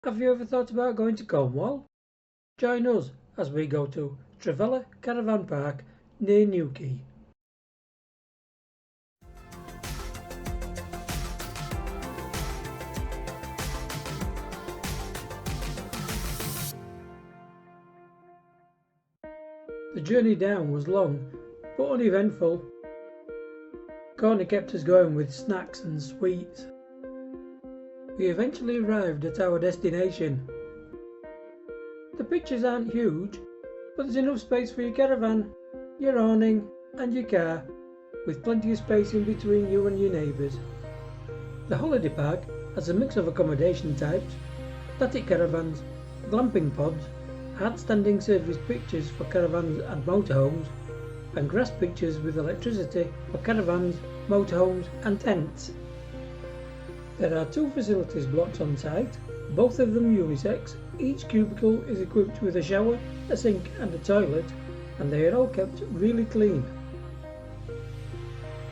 Have you ever thought about going to Cornwall? Join us as we go to Travella Caravan Park near Newquay. The journey down was long but uneventful. Courtney kept us going with snacks and sweets. We eventually arrived at our destination. The pictures aren't huge, but there's enough space for your caravan, your awning and your car, with plenty of space in between you and your neighbours. The holiday park has a mix of accommodation types, static caravans, glamping pods, hard-standing service pictures for caravans and motorhomes, and grass pictures with electricity for caravans, motorhomes and tents. There are 2 facilities blocks on site, both of them unisex. Each cubicle is equipped with a shower, a sink and a toilet, and they are all kept really clean.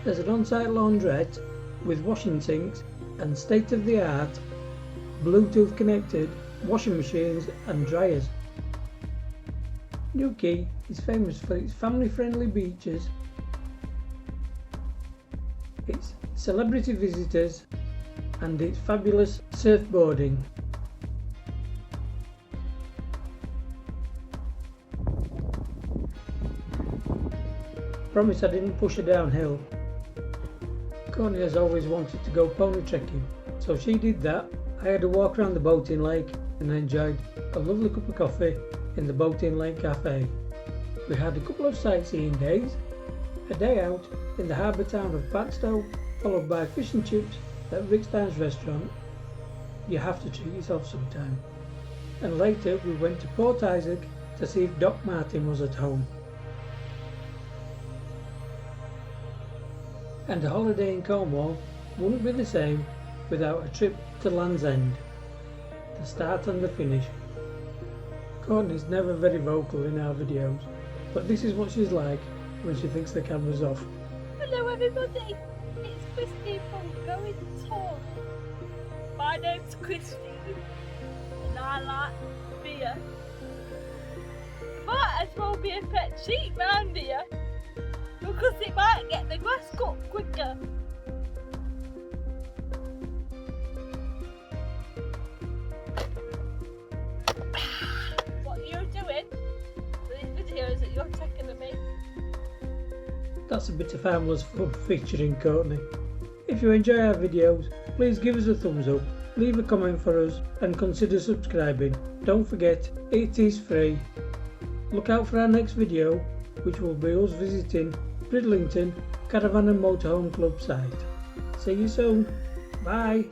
There's an on-site laundrette with washing sinks and state-of-the-art Bluetooth connected washing machines and dryers. Newquay is famous for its family-friendly beaches, its celebrity visitors and its fabulous surfboarding. Promise I didn't push her downhill. Courtney has always wanted to go pony trekking, so she did that. I had a walk around the boating lake and enjoyed a lovely cup of coffee in the boating lake cafe. We had a couple of sightseeing days, a day out in the harbour town of Padstow, followed by fish and chips at Rick Steins restaurant. You have to treat yourself sometime. And later we went to Port Isaac to see if Doc Martin was at home. And a holiday in Cornwall wouldn't be the same without a trip to Land's End, the start and the finish. Courtney's never very vocal in our videos, but this is what she's like when she thinks the camera's off. Hello everybody, it's Christine from Going Tour. My name's Christine and I like beer. Might as well be a pet sheep round here because it might get the grass cut quicker. What are you doing? These videos that you're taking of me. That's a bit of harmless fun featuring Courtney. If you enjoy our videos, please give us a thumbs up, leave a comment for us and consider subscribing. Don't forget, it is free. Look out for our next video, which will be us visiting Bridlington Caravan and Motorhome Club site. See you soon. Bye.